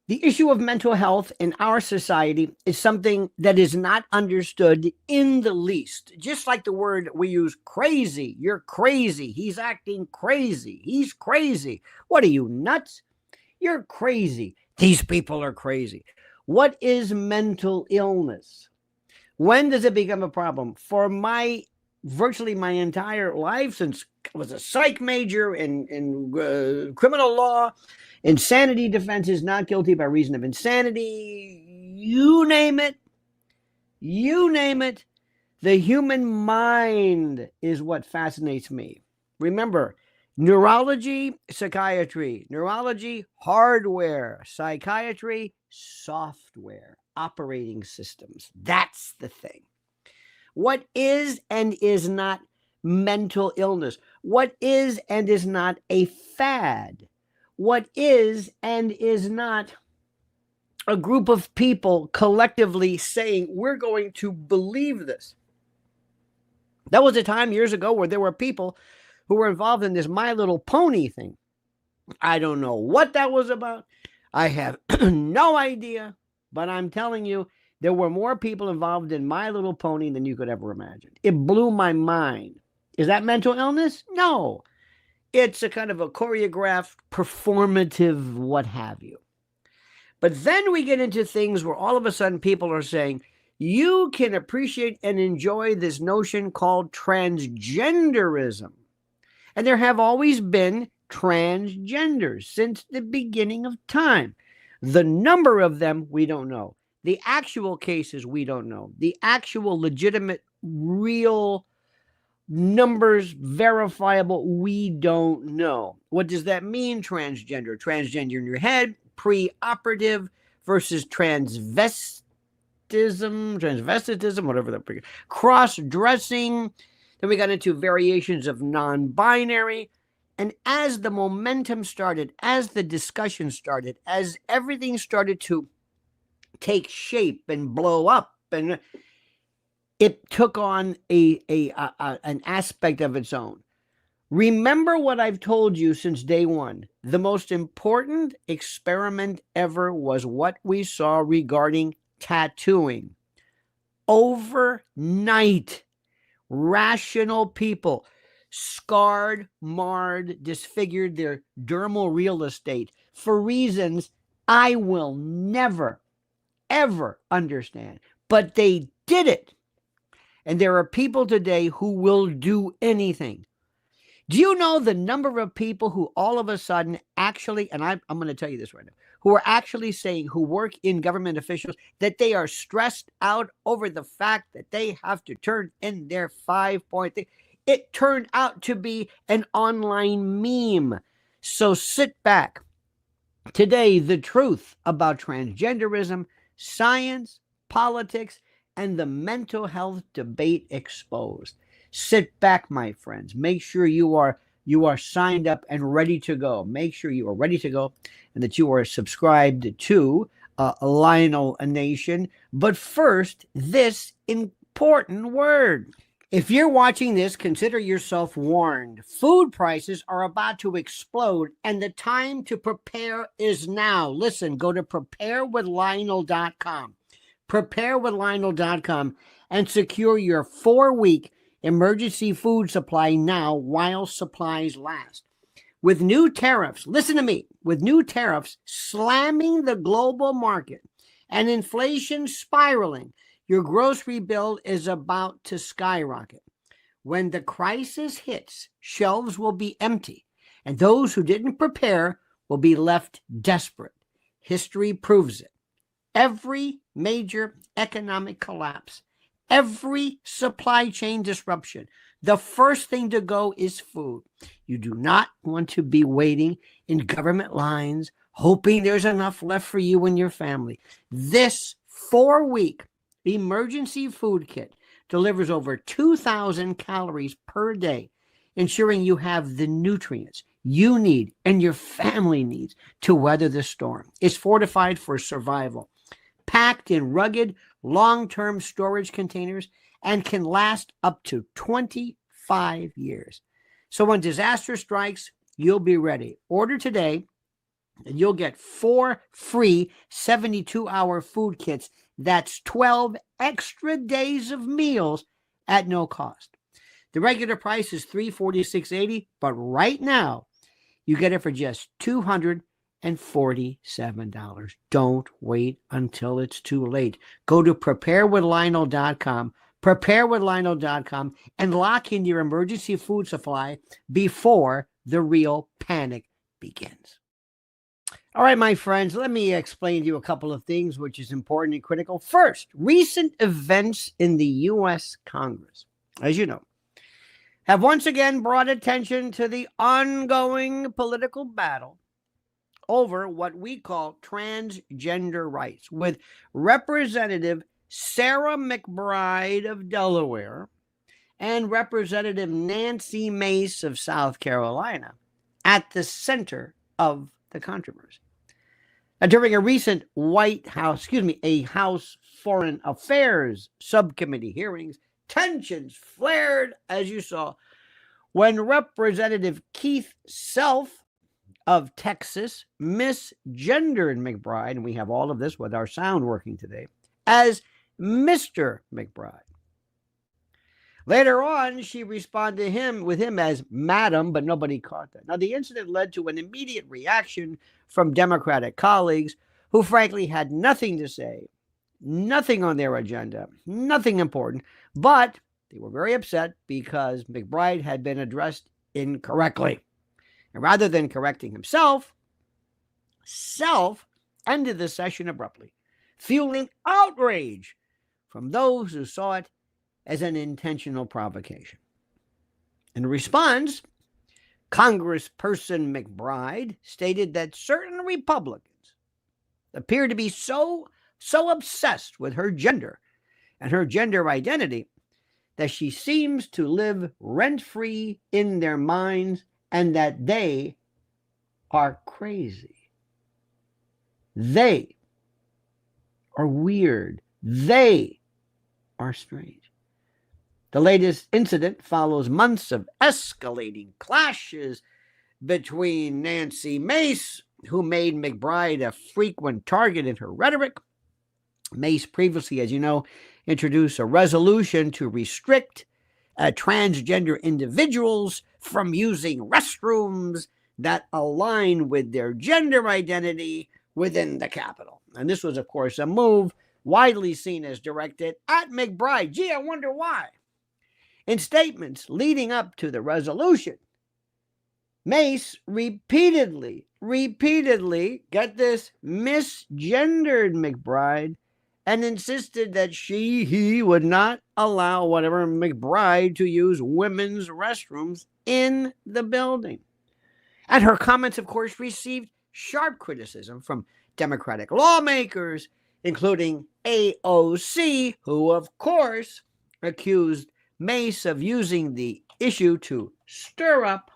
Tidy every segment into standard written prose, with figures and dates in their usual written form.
The issue of mental health in our society is something that is not understood in the least. Just like the word we use, crazy. You're crazy. He's acting crazy. He's crazy. What are you, nuts? You're crazy. These people are crazy. What is mental illness? When does it become a problem? For virtually my entire life, since I was a psych major in criminal law, insanity defense is not guilty by reason of insanity, you name it, the human mind is what fascinates me. Remember, neurology, psychiatry, neurology, hardware, psychiatry, software, operating systems. That's the thing. What is and is not mental illness? What is and is not a fad? What is and is not a group of people collectively saying, we're going to believe this? That was a time years ago where there were people who were involved in this My Little Pony thing. I don't know what that was about. I have no idea, but I'm telling you, there were more people involved in My Little Pony than you could ever imagine. It blew my mind. Is that mental illness? No. It's a kind of a choreographed, performative, what have you. But then we get into things where all of a sudden people are saying, you can appreciate and enjoy this notion called transgenderism. And there have always been transgenders since the beginning of time. The number of them, we don't know. The actual cases, we don't know. The actual legitimate, real numbers, verifiable, we don't know. What does that mean, transgender? Transgender in your head, pre-operative versus transvestism, whatever that, cross-dressing. Then we got into variations of non-binary. And as the momentum started, as the discussion started, as everything started to take shape and blow up, and it took on an aspect of its own. Remember what I've told you since day one. The most important experiment ever was what we saw regarding tattooing. Overnight, rational people scarred, marred, disfigured their dermal real estate for reasons I will never, ever understand. But they did it. And there are people today who will do anything. Do you know the number of people who all of a sudden actually, and I'm going to tell you this right now, who are actually saying, who work in government officials, that they are stressed out over the fact that they have to turn in their 5-point thing? It turned out to be an online meme. So sit back. Today, the truth about transgenderism, science, politics, and the mental health debate exposed. Sit back, my friends. Make sure you are signed up and ready to go. Make sure you are ready to go and that you are subscribed to Lionel Nation. But first, this important word. If you're watching this, consider yourself warned. Food prices are about to explode, and the time to prepare is now. Listen, go to preparedwithlionel.com. Preparedwithlionel.com and secure your 4-week emergency food supply now while supplies last. With new tariffs, listen to me, with new tariffs slamming the global market and inflation spiraling, your grocery bill is about to skyrocket. When the crisis hits, shelves will be empty, and those who didn't prepare will be left desperate. History proves it. Every major economic collapse, every supply chain disruption, the first thing to go is food. You do not want to be waiting in government lines, hoping there's enough left for you and your family. This 4-week emergency food kit delivers over 2,000 calories per day, ensuring you have the nutrients you need and your family needs to weather the storm. It's fortified for survival, packed in rugged, long-term storage containers, and can last up to 25 years. So when disaster strikes, you'll be ready. Order today and you'll get 4 free 72-hour food kits. That's 12 extra days of meals at no cost. The regular price is $346.80, but right now you get it for just $247. Don't wait until it's too late. Go to preparedwithlionel.com, preparedwithlionel.com, and lock in your emergency food supply before the real panic begins. All right, my friends, let me explain to you a couple of things which is important and critical. First, recent events in the U.S. Congress, as you know, have once again brought attention to the ongoing political battle over what we call transgender rights, with Representative Sarah McBride of Delaware and Representative Nancy Mace of South Carolina at the center of the controversy. Now, during a recent House Foreign Affairs Subcommittee hearings, tensions flared, as you saw, when Representative Keith Self of Texas misgendered McBride, and we have all of this with our sound working today, as Mr. McBride. Later on, she responded with him as Madam, but nobody caught that. Now, the incident led to an immediate reaction from Democratic colleagues who frankly had nothing to say, nothing on their agenda, nothing important, but they were very upset because McBride had been addressed incorrectly. And rather than correcting himself, Self ended the session abruptly, fueling outrage from those who saw it as an intentional provocation. In response, Congressperson McBride stated that certain Republicans appear to be so obsessed with her gender and her gender identity that she seems to live rent-free in their minds and that they are crazy. They are weird. They are strange. The latest incident follows months of escalating clashes between Nancy Mace, who made McBride a frequent target in her rhetoric. Mace previously, as you know, introduced a resolution to restrict transgender individuals from using restrooms that align with their gender identity within the Capitol. And this was, of course, a move widely seen as directed at McBride. Gee, I wonder why. In statements leading up to the resolution, Mace repeatedly, get this, misgendered McBride and insisted that he would not allow whatever McBride to use women's restrooms in the building. And her comments, of course, received sharp criticism from Democratic lawmakers, including AOC, who, of course, accused Mace of using the issue to stir up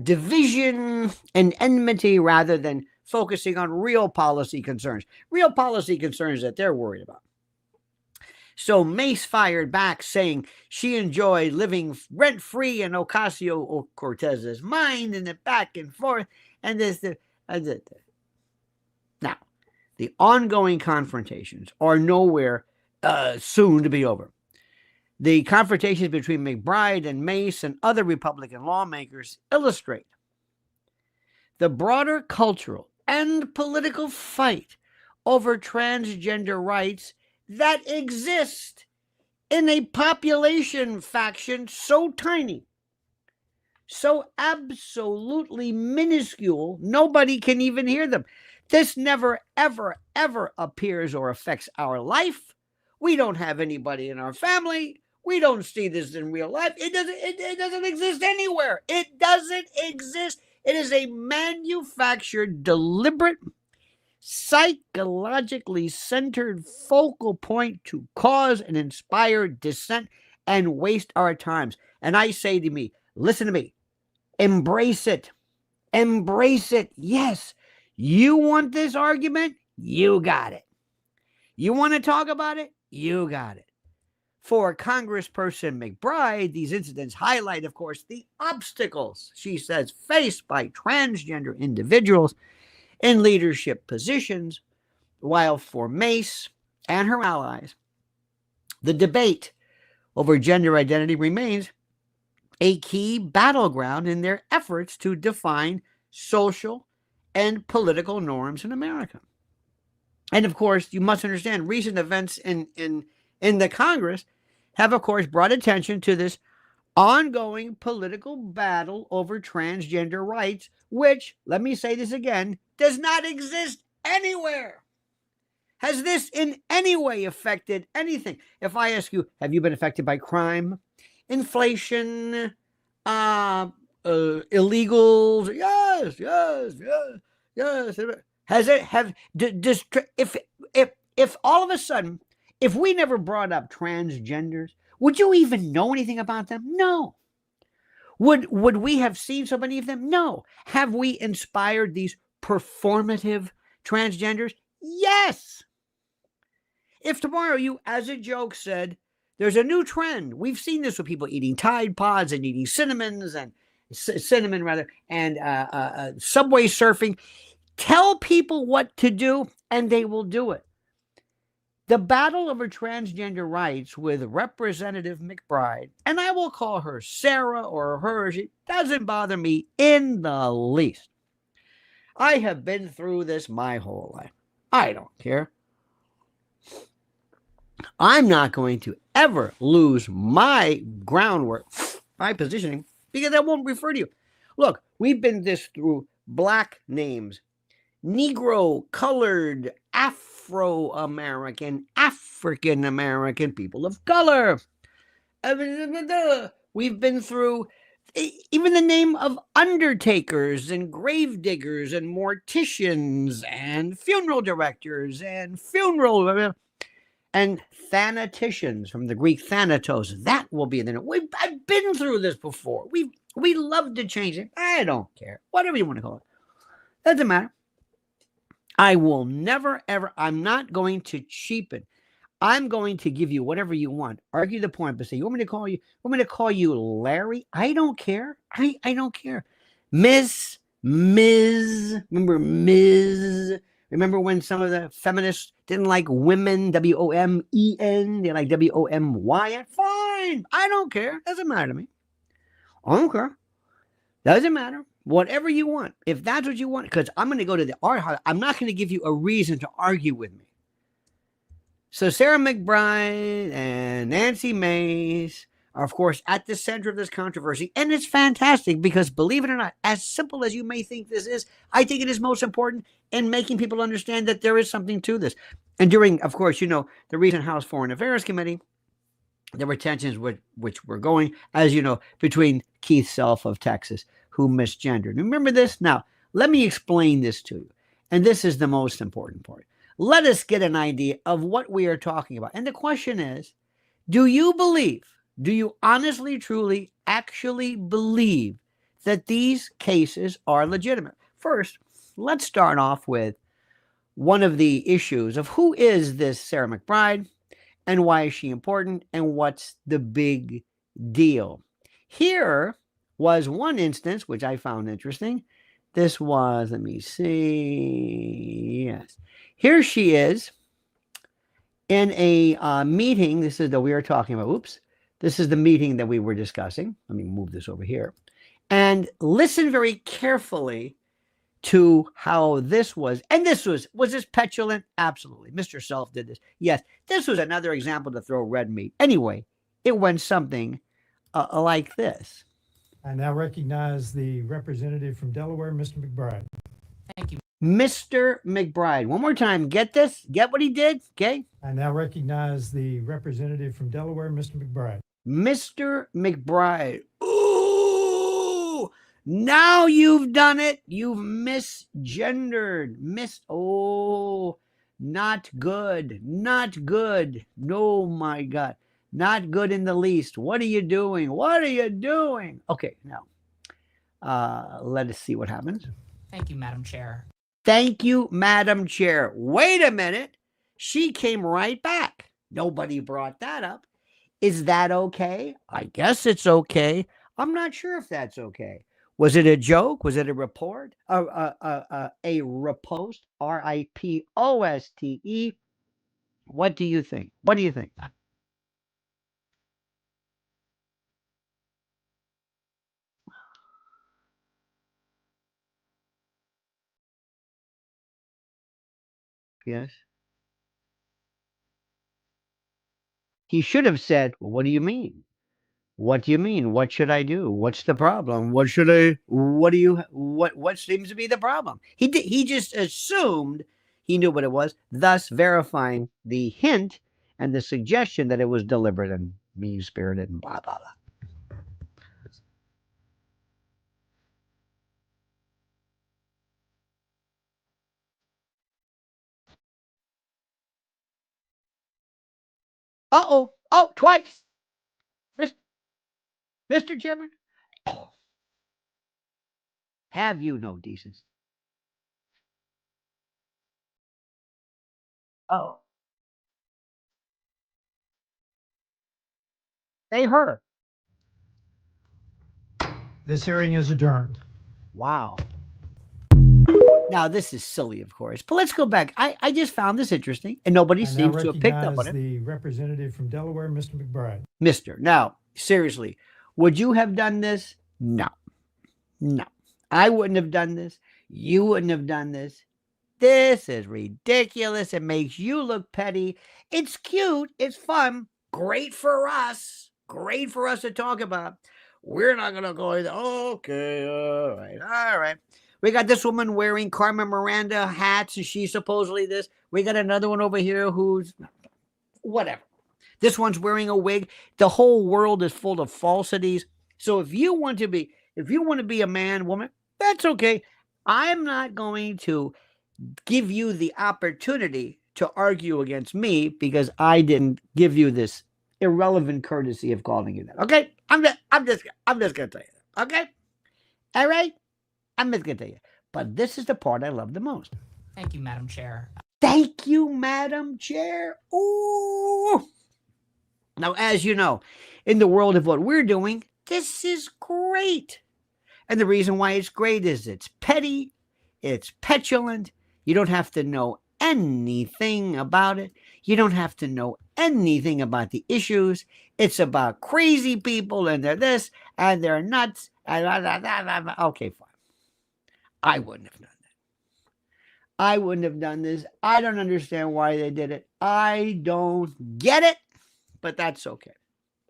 division and enmity rather than focusing on real policy concerns that they're worried about. So Mace fired back, saying she enjoyed living rent-free in Ocasio-Cortez's mind, and the back and forth, and this. Now, the ongoing confrontations are nowhere soon to be over. The confrontations between McBride and Mace and other Republican lawmakers illustrate the broader cultural and political fight over transgender rights that exist in a population faction so tiny, so absolutely minuscule, nobody can even hear them. This never, ever, ever appears or affects our life. We don't have anybody in our family. We don't see this in real life. It doesn't exist anywhere. It doesn't exist. It is a manufactured, deliberate, psychologically centered focal point to cause and inspire dissent and waste our times. And I say to me, listen to me, embrace it. Embrace it. Yes. You want this argument? You got it. You want to talk about it? You got it. For Congressperson McBride, these incidents highlight, of course, the obstacles, she says, faced by transgender individuals in leadership positions, while for Mace and her allies, the debate over gender identity remains a key battleground in their efforts to define social and political norms in America. And of course, you must understand recent events in the Congress have, of course, brought attention to this ongoing political battle over transgender rights, which, let me say this again, does not exist anywhere. Has this in any way affected anything? If I ask you, have you been affected by crime, inflation, illegals? Yes. Has it if all of a sudden, if we never brought up transgenders, would you even know anything about them? No. Would we have seen so many of them? No. Have we inspired these performative transgenders? Yes. If tomorrow you, as a joke, said, there's a new trend. We've seen this with people eating Tide Pods and eating cinnamon and Subway surfing. Tell people what to do, and they will do it. The battle over transgender rights with Representative McBride, and I will call her Sarah or her, it doesn't bother me in the least. I have been through this my whole life. I don't care. I'm not going to ever lose my groundwork, my positioning, because I won't refer to you. Look, we've been through black names, Negro, colored, Afro-American, African-American, people of color. We've been through even the name of undertakers and gravediggers and morticians and funeral directors and and thanaticians, from the Greek thanatos. That will be in there. I've been through this before. We love to change it. I don't care. Whatever you want to call it. Doesn't matter. I will never, ever, I'm not going to cheapen. I'm going to give you whatever you want. Argue the point, but say, you want me to call you Larry? I don't care. I don't care. Ms. Remember Ms.? Remember when some of the feminists didn't like women, W-O-M-E-N, they like W-O-M-Y? Fine. I don't care. Doesn't matter to me. I don't care. Doesn't matter. Whatever you want. If that's what you want, because I'm going to go to the art house. I'm not going to give you a reason to argue with me. So Sarah McBride and Nancy Mace are, of course, at the center of this controversy. And it's fantastic because, believe it or not, as simple as you may think this is, I think it is most important in making people understand that there is something to this. And during, of course, the recent House Foreign Affairs Committee, there were tensions which were going, as you know, between Keith Self of Texas, who misgendered. Remember this? Now, let me explain this to you. And this is the most important part. Let us get an idea of what we are talking about. And the question is, do you honestly, truly, actually believe that these cases are legitimate? First, let's start off with one of the issues of who is this Sarah McBride and why is she important and what's the big deal. Here was one instance which I found interesting. This was, let me see, yes. Here she is in a meeting. This is that we are talking about. Oops. This is the meeting that we were discussing. Let me move this over here. And listen very carefully to how this was. And this was this petulant? Absolutely. Mr. Self did this. Yes. This was another example to throw red meat. Anyway, it went something like this. I now recognize the representative from Delaware, Mr. McBride. Thank you. Mr. McBride. One more time. Get this? Get what he did? Okay. I now recognize the representative from Delaware, Mr. McBride. Mr. McBride. Ooh! Now you've done it. You've misgendered. Oh, not good. Not good. Oh, my God. Not good in the least. What are you doing? What are you doing? Okay, now, let us see what happens. Thank you, Madam Chair. Thank you, Madam Chair. Wait a minute. She came right back. Nobody brought that up. Is that okay? I guess it's okay. I'm not sure if that's okay. Was it a joke? Was it a report? A repost? RIPOSTE? What do you think? What do you think? Yes. He should have said, well, what do you mean? What do you mean? What should I do? What's the problem? What seems to be the problem? He just assumed he knew what it was, thus verifying the hint and the suggestion that it was deliberate and mean-spirited and blah blah blah. Uh-oh. Oh, twice. Mr. Chairman. Oh, have you no decency? Oh. They heard. This hearing is adjourned. Wow. Now, this is silly, of course, but let's go back. I just found this interesting, and nobody I now seems to have picked up on recognize it. the representative from Delaware, Mr. McBride. Mister, now, seriously, would you have done this? No. No. I wouldn't have done this. You wouldn't have done this. This is ridiculous. It makes you look petty. It's cute. It's fun. Great for us. Great for us to talk about. We're not going to go, okay, all right, all right. We got this woman wearing Carmen Miranda hats, and she's supposedly this. We got another one over here who's whatever. This one's wearing a wig. The whole world is full of falsities. So if you want to be a man, woman, that's okay. I'm not going to give you the opportunity to argue against me because I didn't give you this irrelevant courtesy of calling you that. Okay? I'm just gonna tell you that. Okay? All right? I'm just gonna tell you. But this is the part I love the most. Thank you, Madam Chair. Thank you, Madam Chair. Ooh. Now, as you know, in the world of what we're doing, this is great. And the reason why it's great is it's petty, it's petulant. You don't have to know anything about it. You don't have to know anything about the issues. It's about crazy people and they're this and they're nuts. Okay, fine. I wouldn't have done that. I wouldn't have done this. I don't understand why they did it. I don't get it, but that's okay.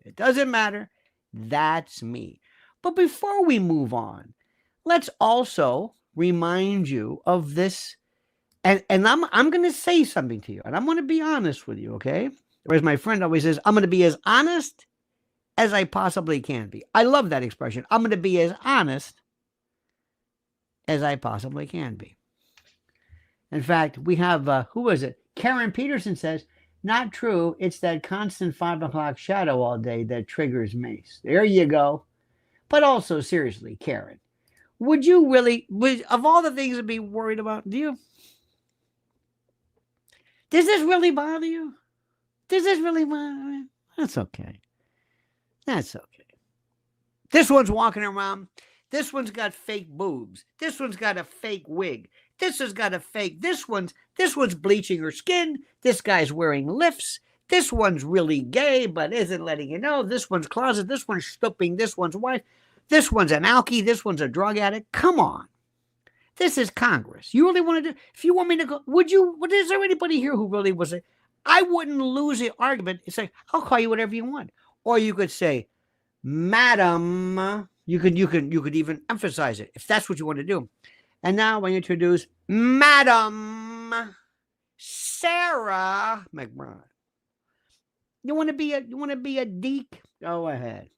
It doesn't matter. That's me. But before we move on, let's also remind you of this. And I'm going to say something to you, and I'm going to be honest with you, okay? Or as my friend always says, I'm going to be as honest as I possibly can be. I love that expression. I'm going to be as honest as I possibly can be. In fact, we have, who was it? Karen Peterson says, not true. It's that constant 5 o'clock shadow all day that triggers Mace. There you go. But also, seriously, Karen, would you really, of all the things to be worried about, does this really bother you? Does this really bother you? That's okay. That's okay. This one's walking around. This one's got fake boobs. This one's got a fake wig. This has got a fake. This one's bleaching her skin. This guy's wearing lifts. This one's really gay, but isn't letting you know. This one's closet. This one's stooping. This one's wife. This one's an alkie. This one's a drug addict. Come on. This is Congress. You really want to do, if you want me to go, is there anybody here who really was I wouldn't lose the argument. It's like, I'll call you whatever you want. Or you could say, Madam, you could even emphasize it if that's what you want to do. And now I introduce Madam Sarah McBride. You want to be a deek? Go ahead.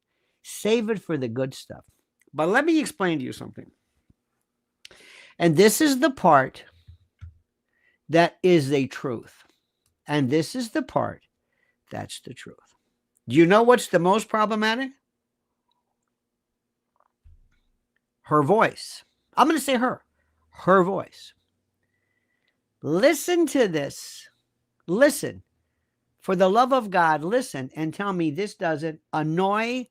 Save it for the good stuff. But let me explain to you something. And this is the part that is the truth. And this is the part that's the truth. Do you know what's the most problematic? Her voice. I'm going to say her. Her voice. Listen to this. Listen For the love of God, listen and tell me this doesn't annoy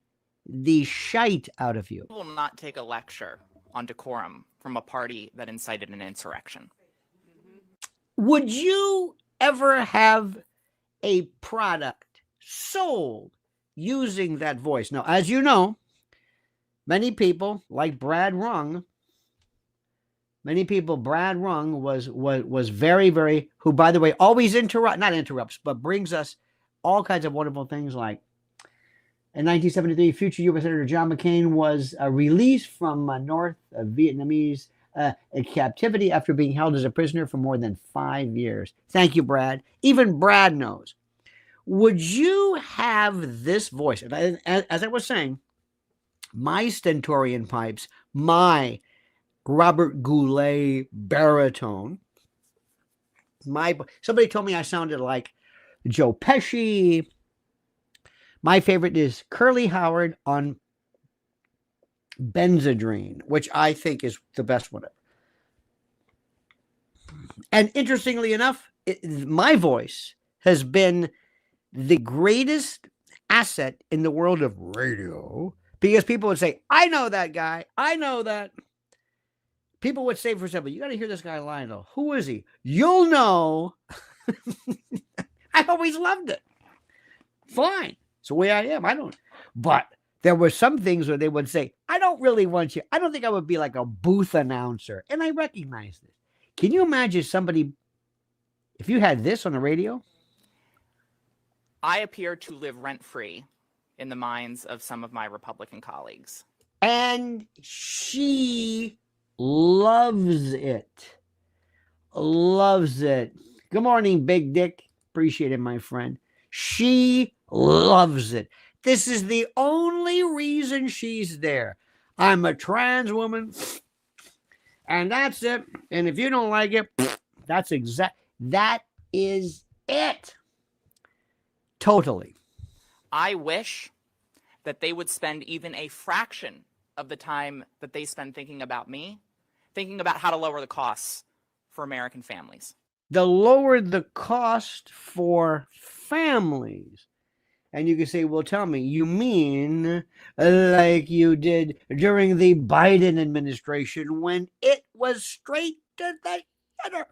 the shite out of you. I will not take a lecture on decorum from a party that incited an insurrection. Would you ever have a product sold using that voice? Now, as you know, many people like Brad Rung, Brad Rung was very, very, who, by the way, always not interrupts, but brings us all kinds of wonderful things. Like in 1973, future U.S. Senator John McCain was released from North Vietnamese captivity after being held as a prisoner for more than 5 years. Thank you, Brad. Even Brad knows. Would you have this voice? And as I was saying, my stentorian pipes, my Robert Goulet baritone, somebody told me I sounded like Joe Pesci. My favorite is Curly Howard on Benzedrine, which I think is the best one ever. And interestingly enough, my voice has been the greatest asset in the world of radio, because people would say, I know that guy. I know that. People would say, for example, you got to hear this guy Lionel. Who is he? You'll know. I always loved it. Fine. It's the way I am. I don't. But there were some things where they would say, I don't really want you. I don't think I would be like a booth announcer. And I recognize this. Can you imagine somebody, if you had this on the radio? I appear to live rent-free in the minds of some of my Republican colleagues. And she loves it. Loves it. Good morning, Big Dick. Appreciate it, my friend. She loves it. This is the only reason she's there. I'm a trans woman, and that's it. And if you don't like it, that is it. Totally. I wish that they would spend even a fraction of the time that they spend thinking about me, thinking about how to lower the costs for American families. The lower the cost for families. And you can say, well, tell me, you mean like you did during the Biden administration when it was straight to the center.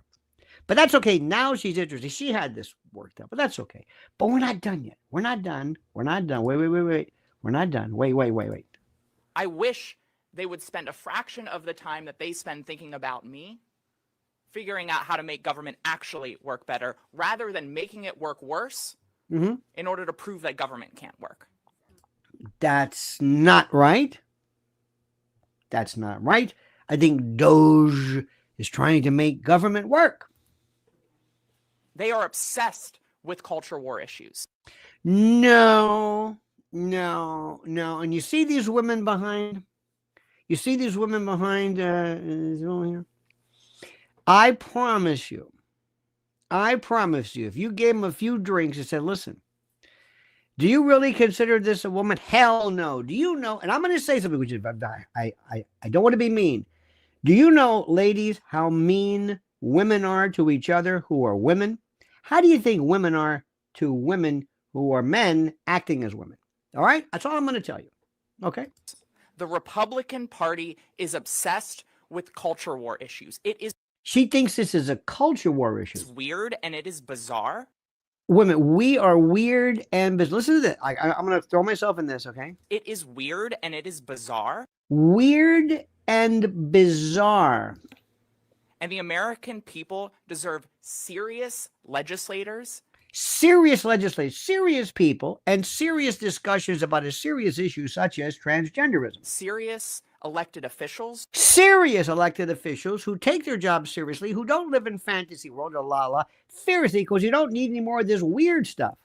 But that's okay. Now she's interested. She had this worked out, but that's okay. But we're not done yet. We're not done. We're not done. Wait. We're not done. Wait. I wish they would spend a fraction of the time that they spend thinking about me, figuring out how to make government actually work better, rather than making it work worse in order to prove that government can't work. That's not right. That's not right. I think Doge is trying to make government work. They are obsessed with culture war issues. No. And you see these women behind? I promise you, if you gave them a few drinks and said, listen, do you really consider this a woman? Hell no. Do you know? And I'm going to say something, which is, I don't want to be mean. Do you know, ladies, how mean women are to each other who are women? How do you think women are to women who are men acting as women? All right? That's all I'm going to tell you. Okay? The Republican Party is obsessed with culture war issues. She thinks this is a culture war issue. It's weird and it is bizarre. Women, we are weird and bizarre. Listen to this. I'm going to throw myself in this, okay? It is weird and it is bizarre. Weird and bizarre. And the American people deserve serious legislators. Serious people, and serious discussions about a serious issue such as transgenderism. Serious elected officials. Serious elected officials who take their jobs seriously, who don't live in fantasy world or seriously, because you don't need any more of this weird stuff.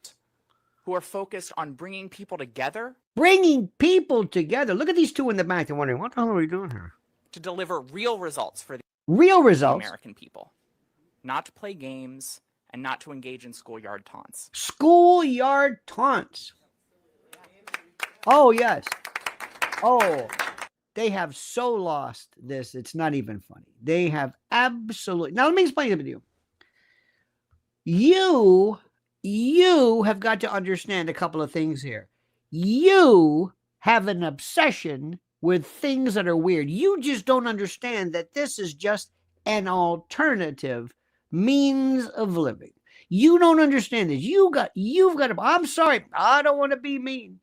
Who are focused on bringing people together. Look at these two in the back. They're wondering, what the hell are we doing here? To deliver real results for the American people. Not to play games and not to engage in schoolyard taunts. Schoolyard taunts. Oh, yes. Oh, they have so lost this. It's not even funny. They have absolutely. Now, let me explain it to you. You you have got to understand a couple of things here. You have an obsession with things that are weird. You just don't understand that this is just an alternative means of living. You don't understand this. You've got to, I'm sorry, I don't want to be mean,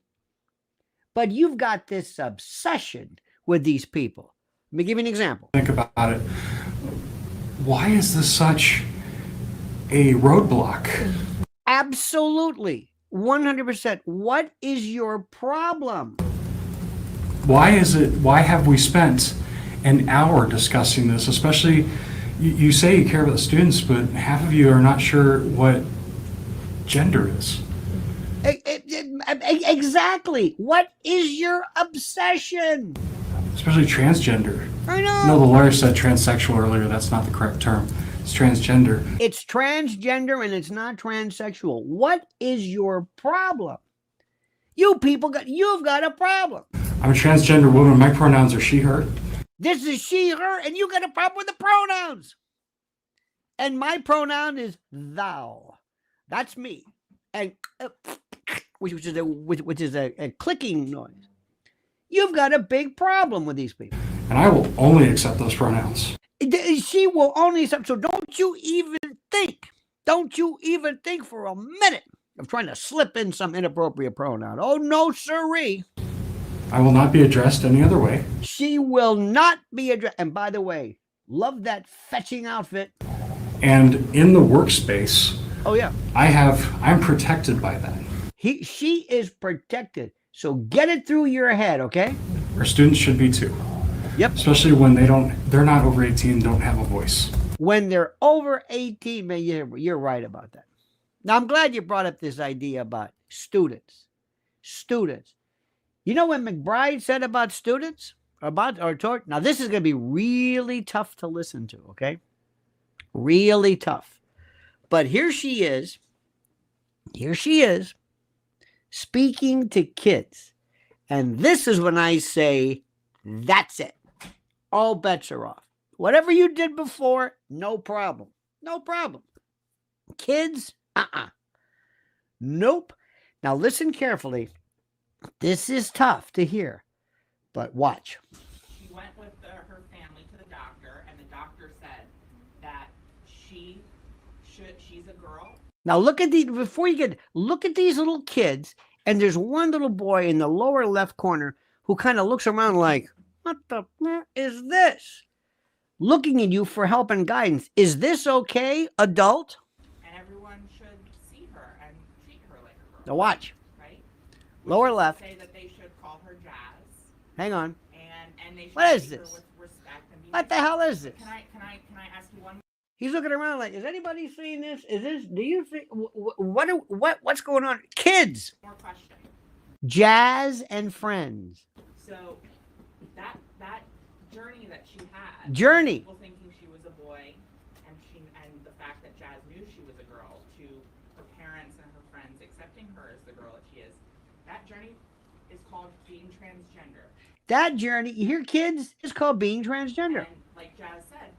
but you've got this obsession with these people. Let me give you an example. Think about it. Why is this such a roadblock? Absolutely. 100%. What is your problem? Why have we spent an hour discussing this? Especially, you say you care about the students, but half of you are not sure what gender is. Exactly. What is your obsession? Especially transgender. I know. No, the lawyer said transsexual earlier. That's not the correct term. It's transgender. It's transgender and it's not transsexual. What is your problem? You've got a problem. I'm a transgender woman. My pronouns are she, her. This is she, her, and you got a problem with the pronouns. And my pronoun is thou. That's me. And which is a clicking noise. You've got a big problem with these people. And I will only accept those pronouns. She will only accept. So don't you even think for a minute of trying to slip in some inappropriate pronoun. Oh, no, sirree. I will not be addressed any other way. She will not be addressed. And by the way, love that fetching outfit. And in the workspace, oh yeah, I'm protected by that. She is protected. So get it through your head, okay? Our students should be too. Yep. Especially when they're not over 18, don't have a voice. When they're over 18, man, you're right about that. Now, I'm glad you brought up this idea about students. Students. You know what McBride said about students? Now, this is going to be really tough to listen to, okay? Really tough. But here she is, speaking to kids. And this is when I say, that's it. All bets are off. Whatever you did before, no problem. No problem. Kids, nope. Now listen carefully. This is tough to hear, but watch. She went with her family to the doctor, and the doctor said that she's a girl. Now look at look at these little kids, and there's one little boy in the lower left corner who kind of looks around like, what the is this? Looking at you for help and guidance. Is this okay, adult? And everyone should see her and treat her like a girl. Now watch. Right? Lower left. Say that they should call her Jazz. Hang on. And they should what is treat this? her with respect and be what the hell is this? Can I ask you one? He's looking around like, is anybody seeing this? Is this? Do you think what's going on? Kids. More question. Jazz and friends. So that journey that she had. People thinking she was a boy, and the fact that Jazz knew she was a girl, to her parents and her friends accepting her as the girl that she is. That journey is called being transgender. That journey, you hear, kids, is called being transgender. And like Jazz said,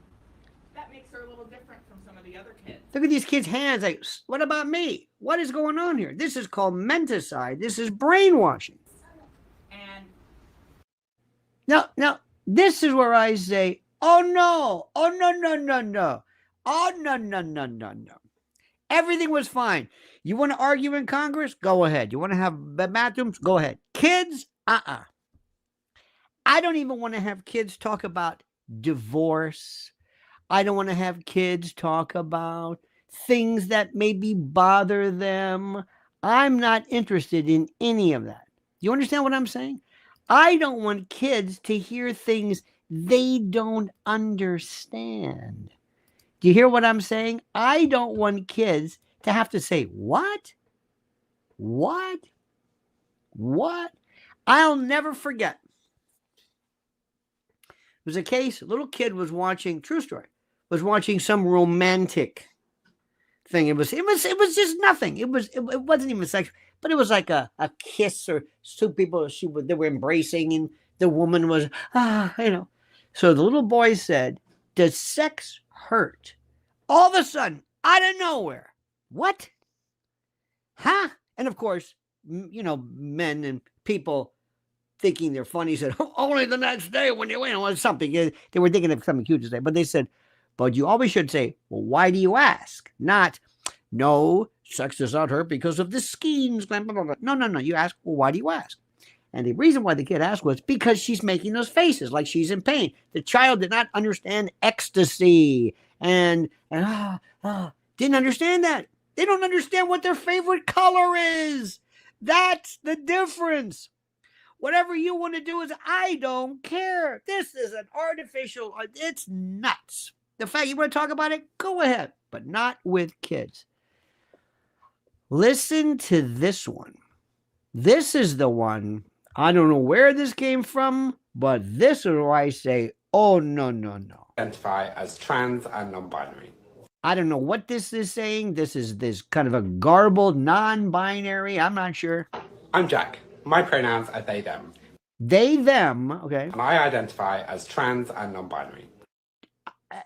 that makes her a little different from some of the other kids. Look at these kids' hands. Like, what about me? What is going on here? This is called menticide. This is brainwashing. And now, this is where I say, oh no, no. Oh no. Everything was fine. You want to argue in Congress? Go ahead. You want to have bathrooms? Go ahead. Kids? I don't even want to have kids talk about divorce. I don't want to have kids talk about things that maybe bother them. I'm not interested in any of that. You understand what I'm saying? I don't want kids to hear things they don't understand. Do you hear what I'm saying? I don't want kids to have to say, what? I'll never forget. It was a case, a little kid was watching, true story, was watching some romantic thing. It was just nothing. It wasn't even sexual, but it was like a kiss, or two people they were embracing, and the woman was, So the little boy said, does sex hurt? All of a sudden, out of nowhere. What? Huh? And of course, men and people thinking they're funny said, only the next day when you win, or something. They were thinking of something cute to say, but they said, but you always should say, well, why do you ask? Not, no, sex does not hurt because of the schemes. Blah, blah, blah. No. You ask, well, why do you ask? And the reason why the kid asked was because she's making those faces like she's in pain. The child did not understand ecstasy and didn't understand that. They don't understand what their favorite color is. That's the difference. Whatever you want to do is, I don't care. This is an artificial, it's nuts. The fact you want to talk about it, go ahead, but not with kids. Listen to this one. This is the one, I don't know where this came from, but this is where I say, oh, no. Identify as trans and non-binary. I don't know what this is saying. This is this kind of a garbled, non-binary. I'm not sure. I'm Jack. My pronouns are they, them. They, them, okay. And I identify as trans and non-binary.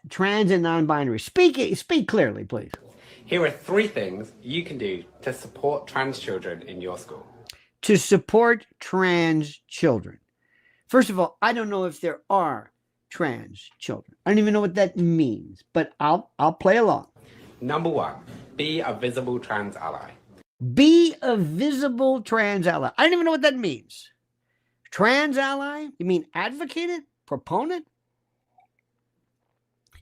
Trans and non-binary. Speak clearly, please. Here are 3 things you can do to support trans children in your school. To support trans children. First of all, I don't know if there are trans children. I don't even know what that means, but I'll play along. Number 1, be a visible trans ally. Be a visible trans ally. I don't even know what that means. Trans ally? You mean advocate? Proponent?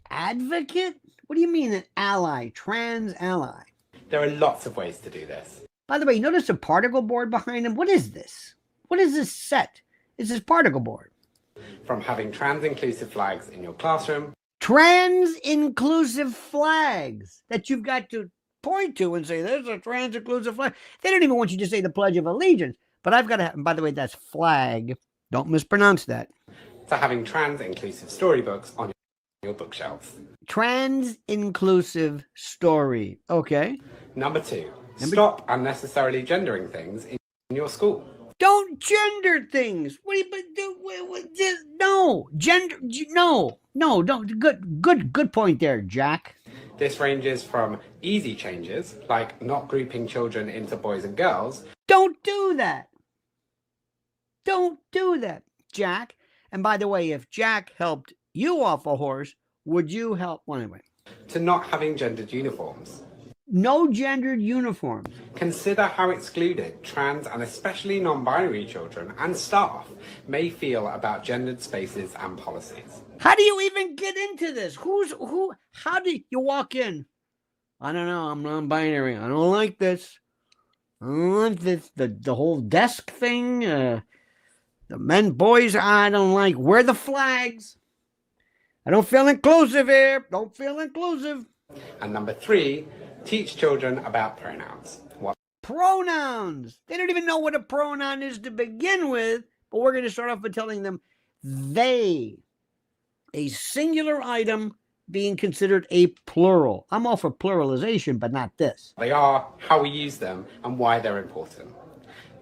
Advocate? What do you mean an ally? Trans ally? There are lots of ways to do this. By the way, you notice a particle board behind him? What is this? What is this set? It's this particle board. From having trans-inclusive flags in your classroom. Trans-inclusive flags that you've got to point to and say, there's a trans-inclusive flag. They don't even want you to say the Pledge of Allegiance. But I've got to, by the way, that's flag. Don't mispronounce that. To having trans-inclusive storybooks on your bookshelves. Trans-inclusive story. Okay. Number 2, stop unnecessarily gendering things in your school. Don't gender things. What do you do? No. Gender. No, don't. Good point there, Jack. This ranges from easy changes, like not grouping children into boys and girls. Don't do that. Don't do that, Jack. And by the way, if Jack helped you off a horse, would you help? Well, anyway. To not having gendered uniforms. No gendered uniforms. Consider how excluded trans and especially non-binary children and staff may feel about gendered spaces and policies. How do you even get into this? How do you walk in? I don't know. I'm non-binary. I don't like this. I don't like this. The whole desk thing. The men, boys, I don't like. Wear the flags. I don't feel inclusive here. Don't feel inclusive. And number 3, teach children about pronouns. What pronouns? They don't even know what a pronoun is to begin with, but we're going to start off by telling them they, a singular item being considered a plural. I'm all for pluralization, but not this. They are, how we use them, and why they're important.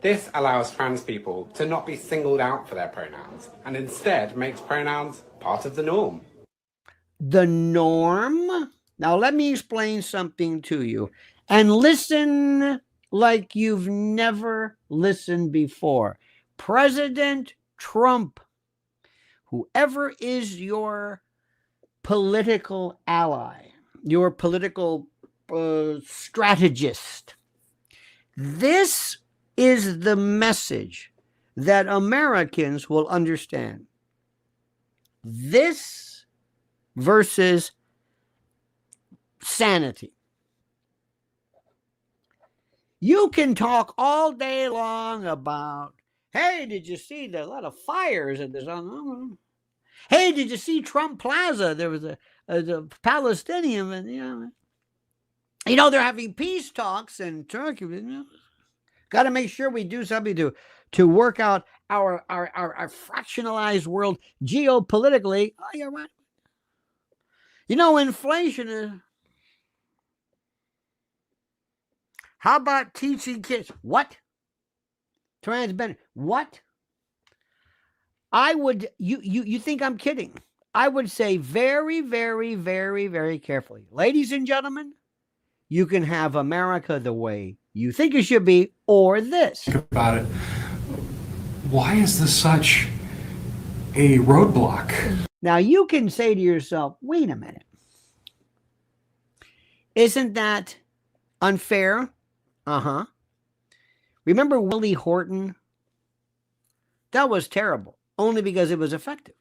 This allows trans people to not be singled out for their pronouns, and instead makes pronouns part of the norm. The norm? Now, let me explain something to you. And listen like you've never listened before. President Trump, whoever is your political ally, your political strategist, this is the message that Americans will understand. This versus sanity. You can talk all day long about, hey, did you see a lot of fires at this? Hey, did you see Trump Plaza? There was a Palestinian, and they're having peace talks in Turkey. Got to make sure we do something to work out our fractionalized world geopolitically. Oh, you're right. Inflation is. How about teaching kids? What? Transgender. What? I would, you think I'm kidding. I would say very, very, very, very carefully. Ladies and gentlemen, You can have America the way you think it should be, or this. Think about it. Why is this such a roadblock? Now you can say to yourself, wait a minute. Isn't that unfair? Uh-huh. Remember Willie Horton? That was terrible, only because it was effective.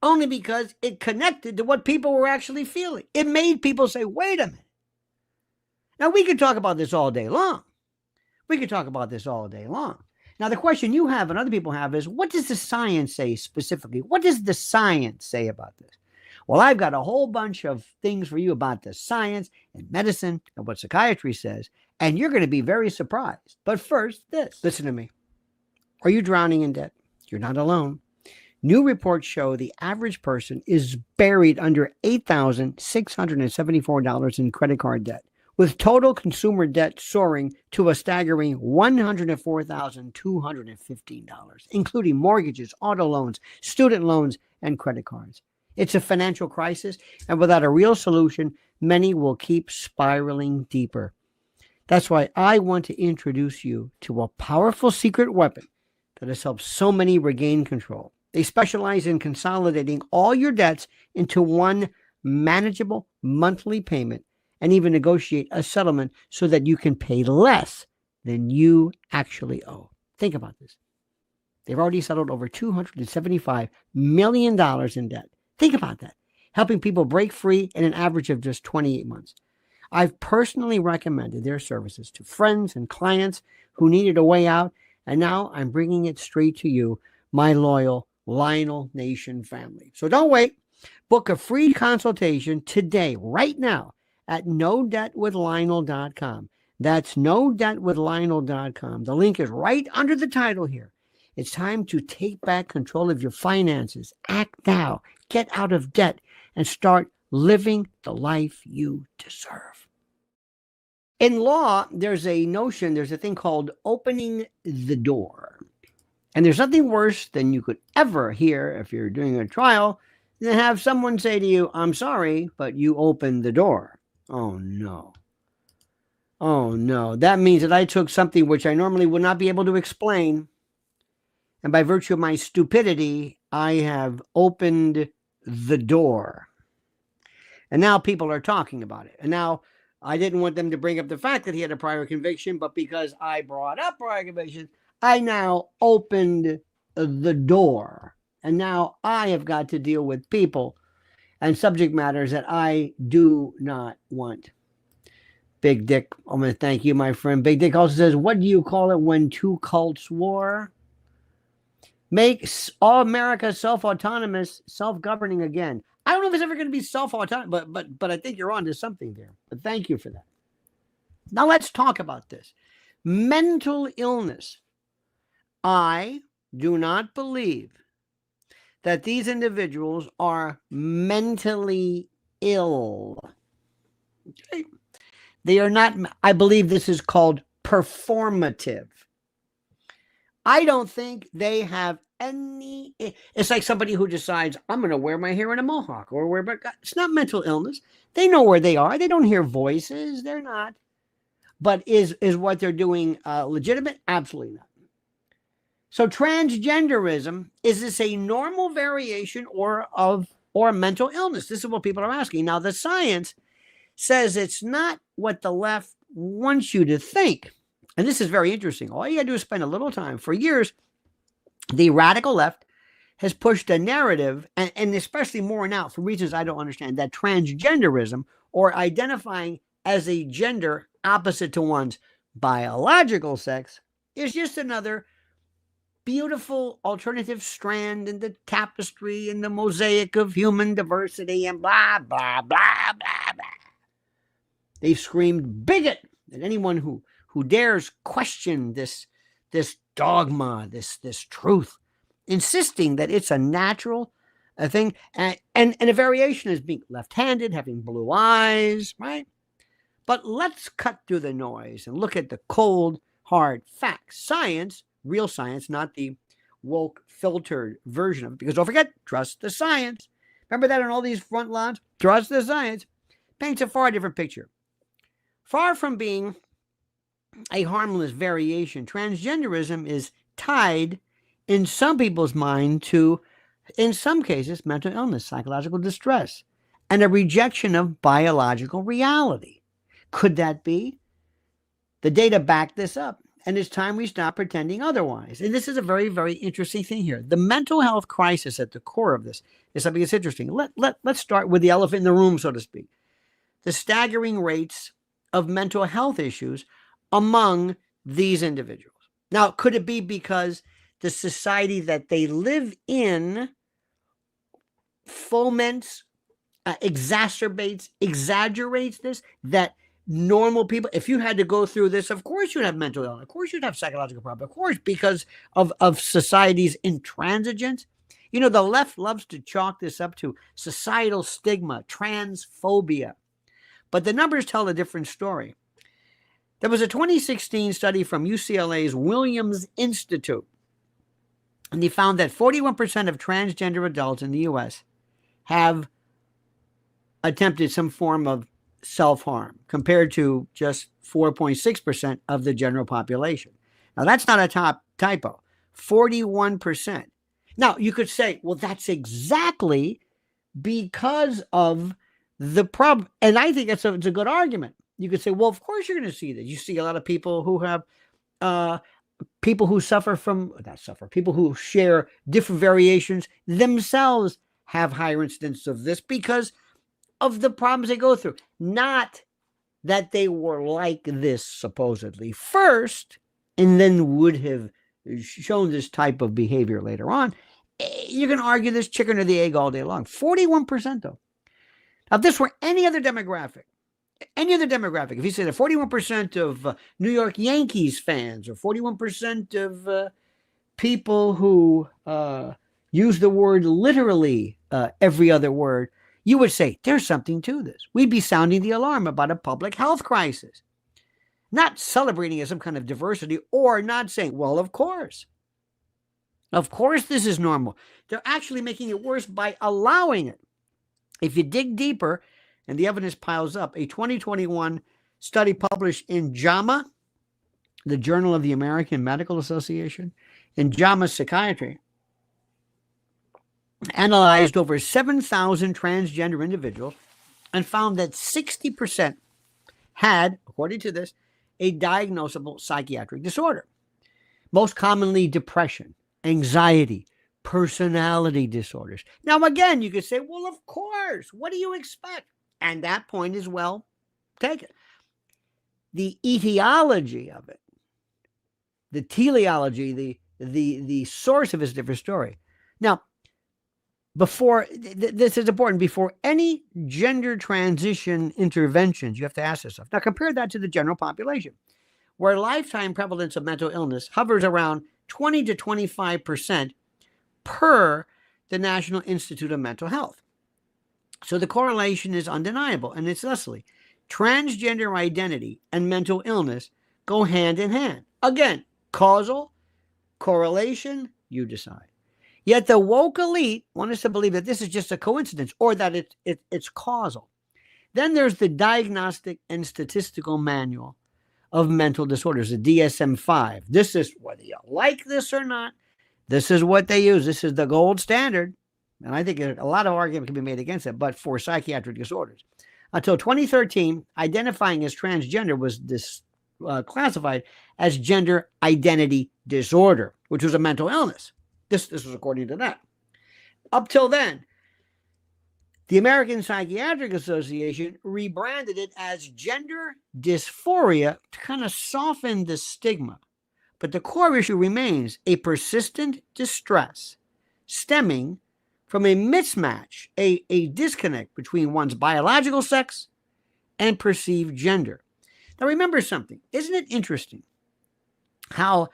Only because it connected to what people were actually feeling. It made people say, wait a minute. Now, we could talk about this all day long. We could talk about this all day long. Now, the question you have and other people have is, what does the science say specifically? What does the science say about this? Well, I've got a whole bunch of things for you about the science and medicine and what psychiatry says, and you're going to be very surprised. But first, this. Listen to me. Are you drowning in debt? You're not alone. New reports show the average person is buried under $8,674 in credit card debt, with total consumer debt soaring to a staggering $104,215, including mortgages, auto loans, student loans, and credit cards. It's a financial crisis, and without a real solution, many will keep spiraling deeper. That's why I want to introduce you to a powerful secret weapon that has helped so many regain control. They specialize in consolidating all your debts into one manageable monthly payment and even negotiate a settlement so that you can pay less than you actually owe. Think about this. They've already settled over $275 million in debt. Think about that. Helping people break free in an average of just 28 months. I've personally recommended their services to friends and clients who needed a way out, and now I'm bringing it straight to you, my loyal Lionel Nation family. So don't wait. Book a free consultation today, right now, at NoDebtWithLionel.com. That's NoDebtWithLionel.com. The link is right under the title here. It's time to take back control of your finances. Act now. Get out of debt and start living the life you deserve. In law, there's a thing called opening the door. And there's nothing worse than you could ever hear if you're doing a trial than have someone say to you, I'm sorry, but you opened the door. Oh, no. Oh, no. That means that I took something which I normally would not be able to explain. And by virtue of my stupidity, I have opened the door. And now people are talking about it. And now I didn't want them to bring up the fact that he had a prior conviction, but because I brought up prior conviction, I now opened the door. And now I have got to deal with people and subject matters that I do not want. Big Dick, I'm going to thank you, my friend. Big Dick also says, what do you call it when two cults war? Make all America self-autonomous, self-governing again. I don't know if it's ever going to be self-autonomous, but I think you're on to something there. But thank you for that. Now let's talk about this. Mental illness. I do not believe that these individuals are mentally ill. Okay. They are not. I believe this is called performative. I don't think they have any. It's like somebody who decides, I'm going to wear my hair in a mohawk or wear. It's not mental illness. They know where they are. They don't hear voices. They're not. But is what they're doing legitimate? Absolutely not. So transgenderism, is this a normal variation or a mental illness? This is what people are asking. Now, the science says it's not what the left wants you to think. And this is very interesting. All you got to do is spend a little time. For years, the radical left has pushed a narrative, and especially more now, for reasons I don't understand, that transgenderism, or identifying as a gender opposite to one's biological sex, is just another beautiful alternative strand in the tapestry and the mosaic of human diversity and blah, blah, blah, blah, blah. They've screamed bigot at anyone who dares question this dogma, this truth, insisting that it's a natural thing. And a variation is being left-handed, having blue eyes, right? But let's cut through the noise and look at the cold, hard facts. Science, real science, not the woke filtered version of it. Because don't forget, trust the science. Remember that on all these front lines? Trust the science. Paints a far different picture. Far from being a harmless variation, transgenderism is tied in some people's mind to, in some cases, mental illness, psychological distress, and a rejection of biological reality. Could that be? The data back this up, and it's time we stop pretending otherwise. And this is a very, very interesting thing here. The mental health crisis at the core of this is something that's interesting. Let's start with the elephant in the room, so to speak. The staggering rates of mental health issues among these individuals. Now, could it be because the society that they live in foments, exacerbates, exaggerates this, that normal people, if you had to go through this, of course you'd have mental illness, of course you'd have psychological problems, of course, because of society's intransigence. You know, the left loves to chalk this up to societal stigma, transphobia, but the numbers tell a different story. There was a 2016 study from UCLA's Williams Institute, and they found that 41% of transgender adults in the U.S. have attempted some form of self-harm, compared to just 4.6% of the general population. Now, that's not a top typo, 41%. Now, you could say, well, that's exactly because of the problem. And I think it's a good argument. You could say, well, of course you're going to see this. You see a lot of people who have, people who people who share different variations themselves have higher incidence of this because of the problems they go through. Not that they were like this supposedly first and then would have shown this type of behavior later on. You can argue this chicken or the egg all day long. 41% though. Now, if this were any other demographic, if you said that 41% of New York Yankees fans or 41% of people who use the word literally every other word, you would say there's something to this. We'd be sounding the alarm about a public health crisis, not celebrating as some kind of diversity or not saying, well, of course this is normal. They're actually making it worse by allowing it. If you dig deeper and the evidence piles up, a 2021 study published in JAMA, the Journal of the American Medical Association, in JAMA Psychiatry, analyzed over 7,000 transgender individuals and found that 60% had, according to this, a diagnosable psychiatric disorder. Most commonly depression, anxiety, personality disorders. Now, again, you could say, well, of course, what do you expect? And that point is well taken. The etiology of it, the teleology, the source of it is a different story. Now, this is important, before any gender transition interventions, you have to ask yourself. Now, compare that to the general population, where lifetime prevalence of mental illness hovers around 20 to 25% per the National Institute of Mental Health. So the correlation is undeniable, and it's thusly transgender identity and mental illness go hand in hand. Again, causal, correlation, you decide. Yet the woke elite want us to believe that this is just a coincidence or that it's causal. Then there's the Diagnostic and Statistical Manual of Mental Disorders, the DSM-5. This is, whether you like this or not, this is what they use. This is the gold standard. And I think a lot of argument can be made against it, but for psychiatric disorders. Until 2013, identifying as transgender was classified as gender identity disorder, which was a mental illness. This was according to that. Up till then, the American Psychiatric Association rebranded it as gender dysphoria to kind of soften the stigma. But the core issue remains a persistent distress stemming from a mismatch, a disconnect between one's biological sex and perceived gender. Now, remember something. Isn't it interesting how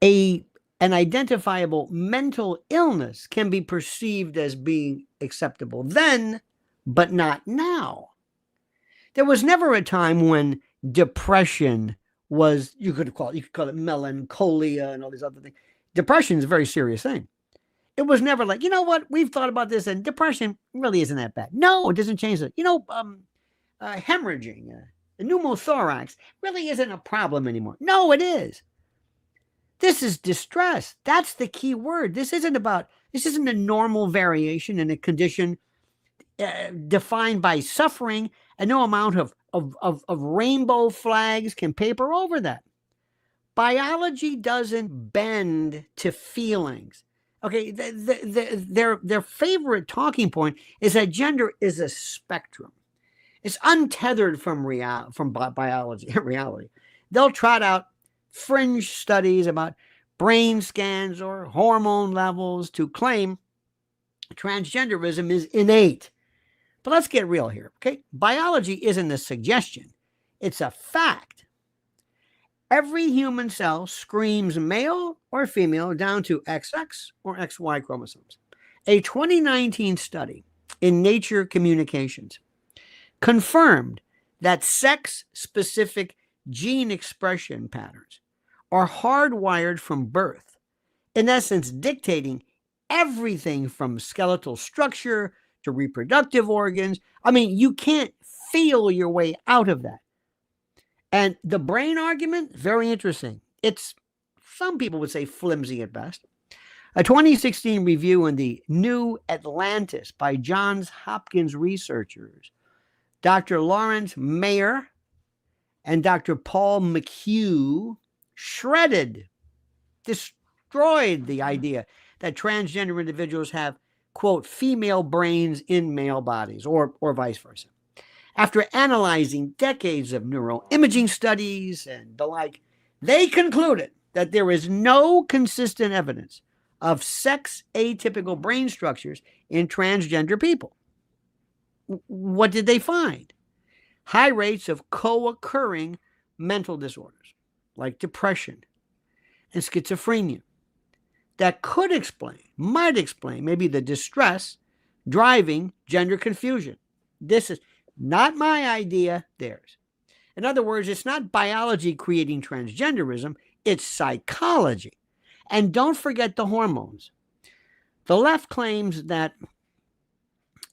an identifiable mental illness can be perceived as being acceptable then, but not now? There was never a time when depression was, you could call it melancholia and all these other things. Depression is a very serious thing. It was never like, you know what, we've thought about this and depression really isn't that bad. No, it doesn't change it. Hemorrhaging, the pneumothorax really isn't a problem anymore. No, it is. This is distress. That's the key word. This isn't a normal variation in a condition defined by suffering, and no amount of rainbow flags can paper over that. Biology doesn't bend to feelings. Okay, their favorite talking point is that gender is a spectrum. It's untethered from biology and reality. They'll trot out fringe studies about brain scans or hormone levels to claim transgenderism is innate. But let's get real here, okay? Biology isn't a suggestion. It's a fact. Every human cell screams male or female down to XX or XY chromosomes. A 2019 study in Nature Communications confirmed that sex-specific gene expression patterns are hardwired from birth, in essence dictating everything from skeletal structure to reproductive organs. I mean, you can't feel your way out of that. And the brain argument, very interesting. It's, some people would say, flimsy at best. A 2016 review in the New Atlantis by Johns Hopkins researchers, Dr. Lawrence Mayer and Dr. Paul McHugh, destroyed the idea that transgender individuals have, quote, female brains in male bodies, or vice versa. After analyzing decades of neuroimaging studies and the like, they concluded that there is no consistent evidence of sex atypical brain structures in transgender people. What did they find? High rates of co-occurring mental disorders like depression and schizophrenia that might explain maybe the distress driving gender confusion. This is not my idea, theirs. In other words, it's not biology creating transgenderism, it's psychology. And don't forget the hormones. The left claims that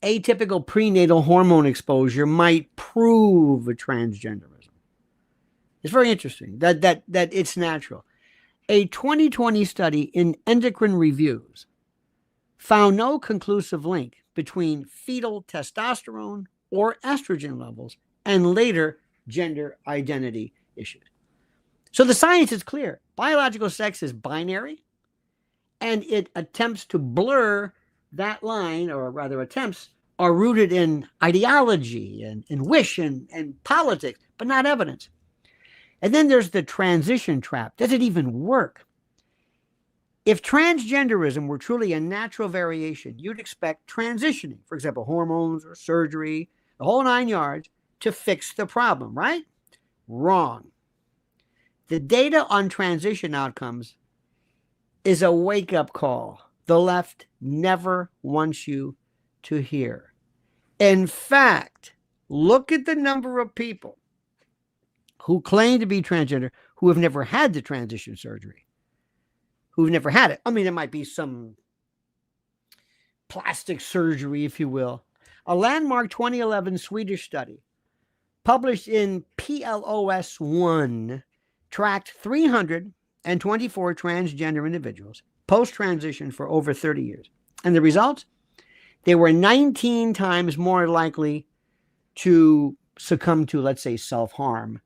atypical prenatal hormone exposure might prove transgenderism. It's very interesting that it's natural. A 2020 study in Endocrine Reviews found no conclusive link between fetal testosterone or estrogen levels and later gender identity issues. So the science is clear. Biological sex is binary, and it attempts to blur that line, or rather attempts are rooted in ideology and wish and politics, but not evidence. And then there's the transition trap. Does it even work? If transgenderism were truly a natural variation, you'd expect transitioning, for example, hormones or surgery, the whole 9 yards, to fix the problem, right? Wrong. The data on transition outcomes is a wake-up call the left never wants you to hear. In fact, look at the number of people who claim to be transgender who have never had the transition surgery, who've never had it. I mean, there might be some plastic surgery, if you will. A landmark 2011 Swedish study published in PLOS 1 tracked 324 transgender individuals post-transition for over 30 years. And the results? They were 19 times more likely to succumb to, let's say, self-harm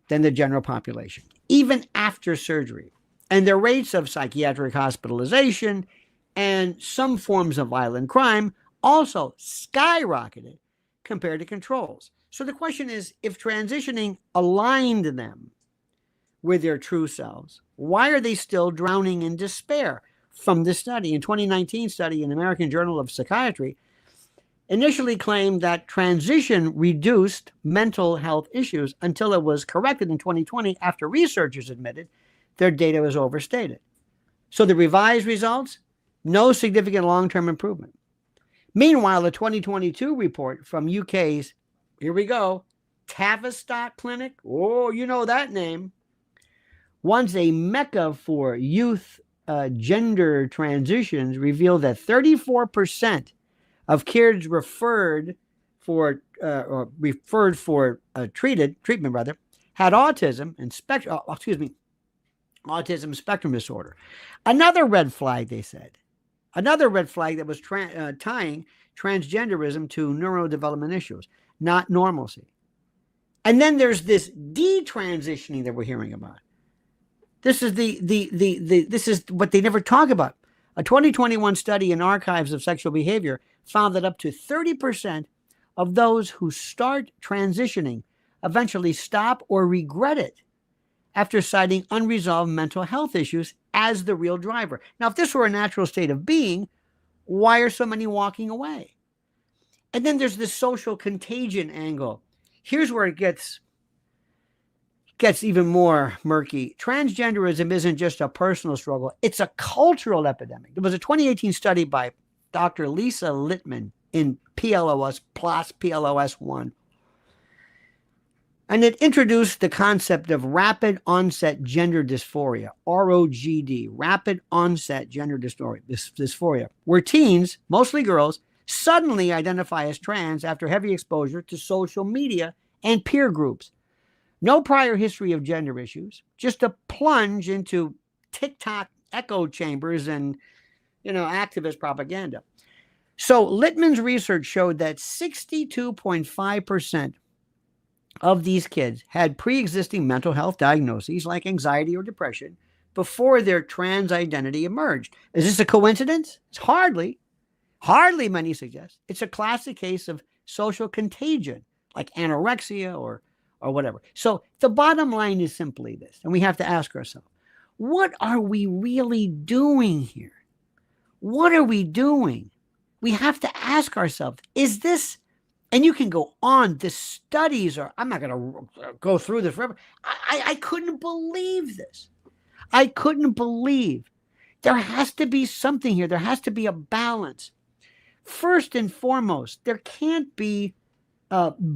than the general population, even after surgery. And their rates of psychiatric hospitalization and some forms of violent crime also skyrocketed compared to controls. So the question is, if transitioning aligned them with their true selves, why are they still drowning in despair? From this study, in 2019 study in the American Journal of Psychiatry, initially claimed that transition reduced mental health issues until it was corrected in 2020 after researchers admitted their data was overstated. So the revised results, no significant long-term improvement. Meanwhile, the 2022 report from UK's, here we go, Tavistock Clinic, oh, you know that name, once a mecca for youth gender transitions, revealed that 34% of kids referred for or referred for treatment rather, had autism and autism spectrum disorder. Another red flag, they said. Another red flag that was tying transgenderism to neurodevelopment issues, not normalcy. And then there's this detransitioning that we're hearing about. This is this is what they never talk about. A 2021 study in Archives of Sexual Behavior found that up to 30% of those who start transitioning eventually stop or regret it after citing unresolved mental health issues as the real driver. Now, if this were a natural state of being, why are so many walking away? And then there's this social contagion angle. Here's where it gets even more murky. Transgenderism isn't just a personal struggle. It's a cultural epidemic. There was a 2018 study by Dr. Lisa Littman in PLOS plus PLOS1. And it introduced the concept of rapid onset gender dysphoria, ROGD, rapid onset gender dysphoria, where teens, mostly girls, suddenly identify as trans after heavy exposure to social media and peer groups. No prior history of gender issues, just a plunge into TikTok echo chambers and, activist propaganda. So Littman's research showed that 62.5% of these kids had pre-existing mental health diagnoses like anxiety or depression before their trans identity emerged. Is this a coincidence? It's hardly, many suggest. It's a classic case of social contagion, like anorexia or whatever. So the bottom line is simply this, and we have to ask ourselves, what are we really doing here? What are we doing? We have to ask ourselves, is this, and you can go on, the studies are, I'm not going to go through this forever. I couldn't believe this. I couldn't believe. There has to be something here. There has to be a balance. First and foremost, there can't be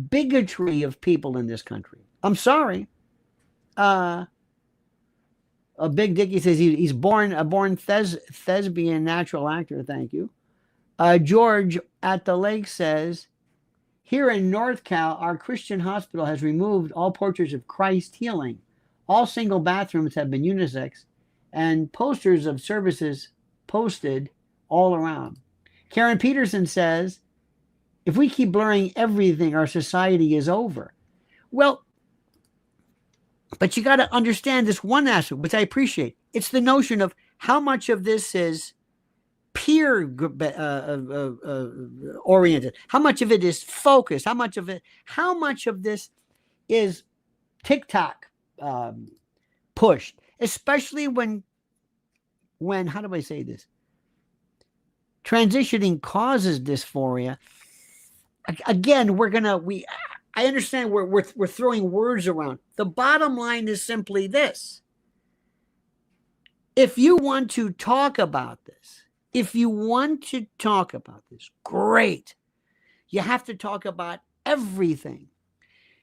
bigotry of people in this country. I'm sorry. A Big Dickie says he's a born thespian natural actor. Thank you. George at the Lake says, here in North Cal, our Christian hospital has removed all portraits of Christ healing. All single bathrooms have been unisex, and posters of services posted all around. Karen Peterson says, if we keep blurring everything, our society is over. Well, but you got to understand this one aspect, which I appreciate. It's the notion of how much of this is peer oriented, how much of it is focused, how much of this is TikTok pushed, especially when how do I say this? Transitioning causes dysphoria. Again, I understand we're throwing words around. The bottom line is simply this. If you want to talk about this, great. You have to talk about everything.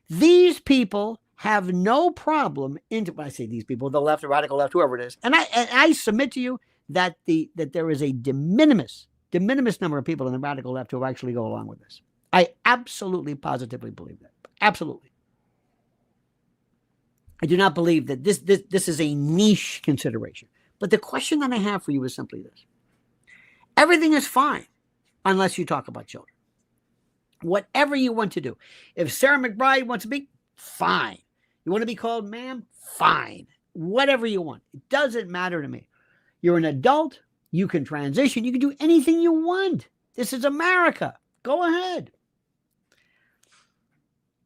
These people have no problem when I say these people, the left, the radical left, whoever it is. And I submit to you that there is a de minimis number of people in the radical left who actually go along with this. I absolutely, positively believe that. Absolutely. I do not believe that this is a niche consideration. But the question that I have for you is simply this. Everything is fine unless you talk about children. Whatever you want to do. If Sarah McBride wants to be, fine. You want to be called ma'am? Fine. Whatever you want. It doesn't matter to me. You're an adult. You can transition. You can do anything you want. This is America. Go ahead.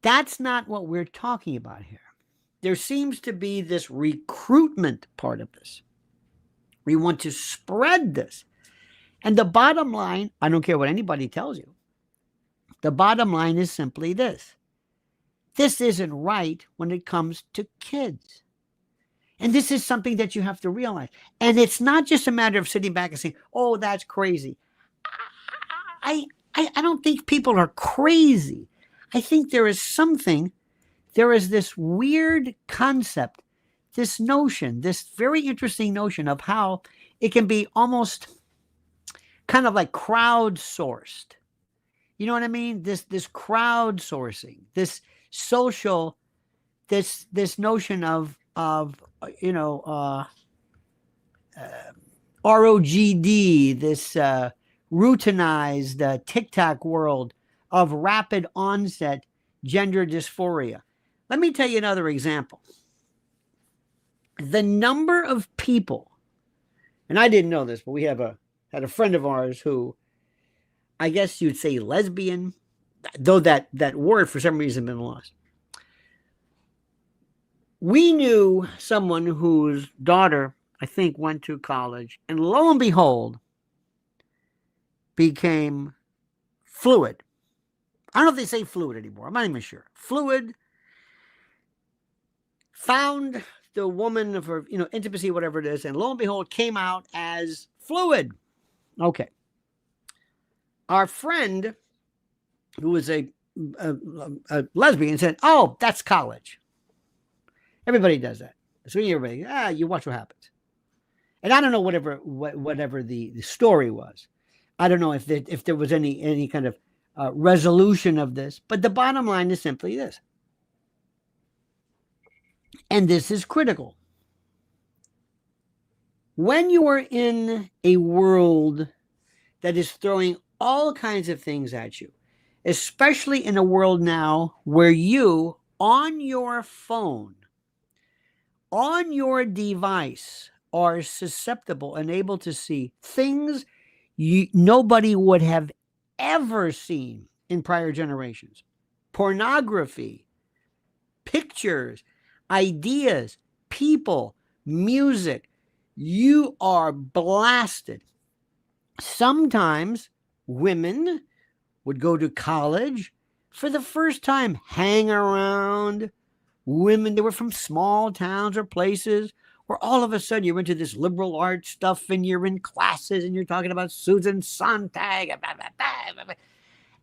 That's not what we're talking about here. There seems to be this recruitment part of this. We want to spread this. And the bottom line, I don't care what anybody tells you. The bottom line is simply this. This isn't right when it comes to kids. And this is something that you have to realize. And it's not just a matter of sitting back and saying, oh, that's crazy. I don't think people are crazy. I think there is this weird concept, this notion, this very interesting notion of how it can be almost kind of like crowdsourced. You know what I mean? This crowdsourcing, this social, this notion of ROGD, this routinized TikTok world of rapid onset gender dysphoria. Let me tell you another example. The number of people, and I didn't know this, but we had a friend of ours who, I guess you'd say lesbian, though that word for some reason been lost. We knew someone whose daughter, I think, went to college, and lo and behold, became fluid. I don't know if they say fluid anymore. I'm not even sure. Fluid, found the woman of her, intimacy, whatever it is, and lo and behold, came out as fluid. Okay. Our friend, who was a lesbian, said, "Oh, that's college. Everybody does that. So everybody, you watch what happens." And I don't know whatever the story was. I don't know if there was any kind of resolution of this, but the bottom line is simply this. And this is critical. When you are in a world that is throwing all kinds of things at you, especially in a world now where you, on your phone, on your device, are susceptible and able to see things nobody would have ever seen in prior generations. Pornography, pictures, ideas, people, music. You are blasted. Sometimes women would go to college for the first time, hang around women that were from small towns or places where all of a sudden you're into this liberal arts stuff and you're in classes and you're talking about Susan Sontag. Blah, blah, blah, blah.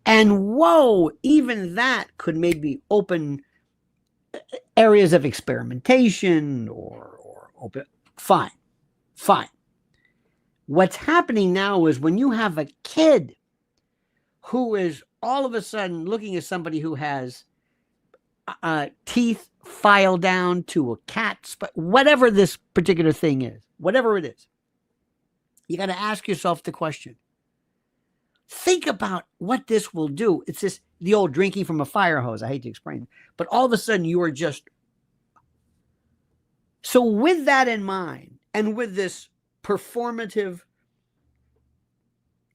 And whoa, even that could maybe open areas of experimentation or open. Fine. What's happening now is when you have a kid who is all of a sudden looking at somebody who has teeth filed down to a cat's, but whatever this particular thing is, whatever it is, you got to ask yourself the question. Think about what this will do. It's the old drinking from a fire hose. I hate to explain it, but all of a sudden you are just. So with that in mind, and with this performative,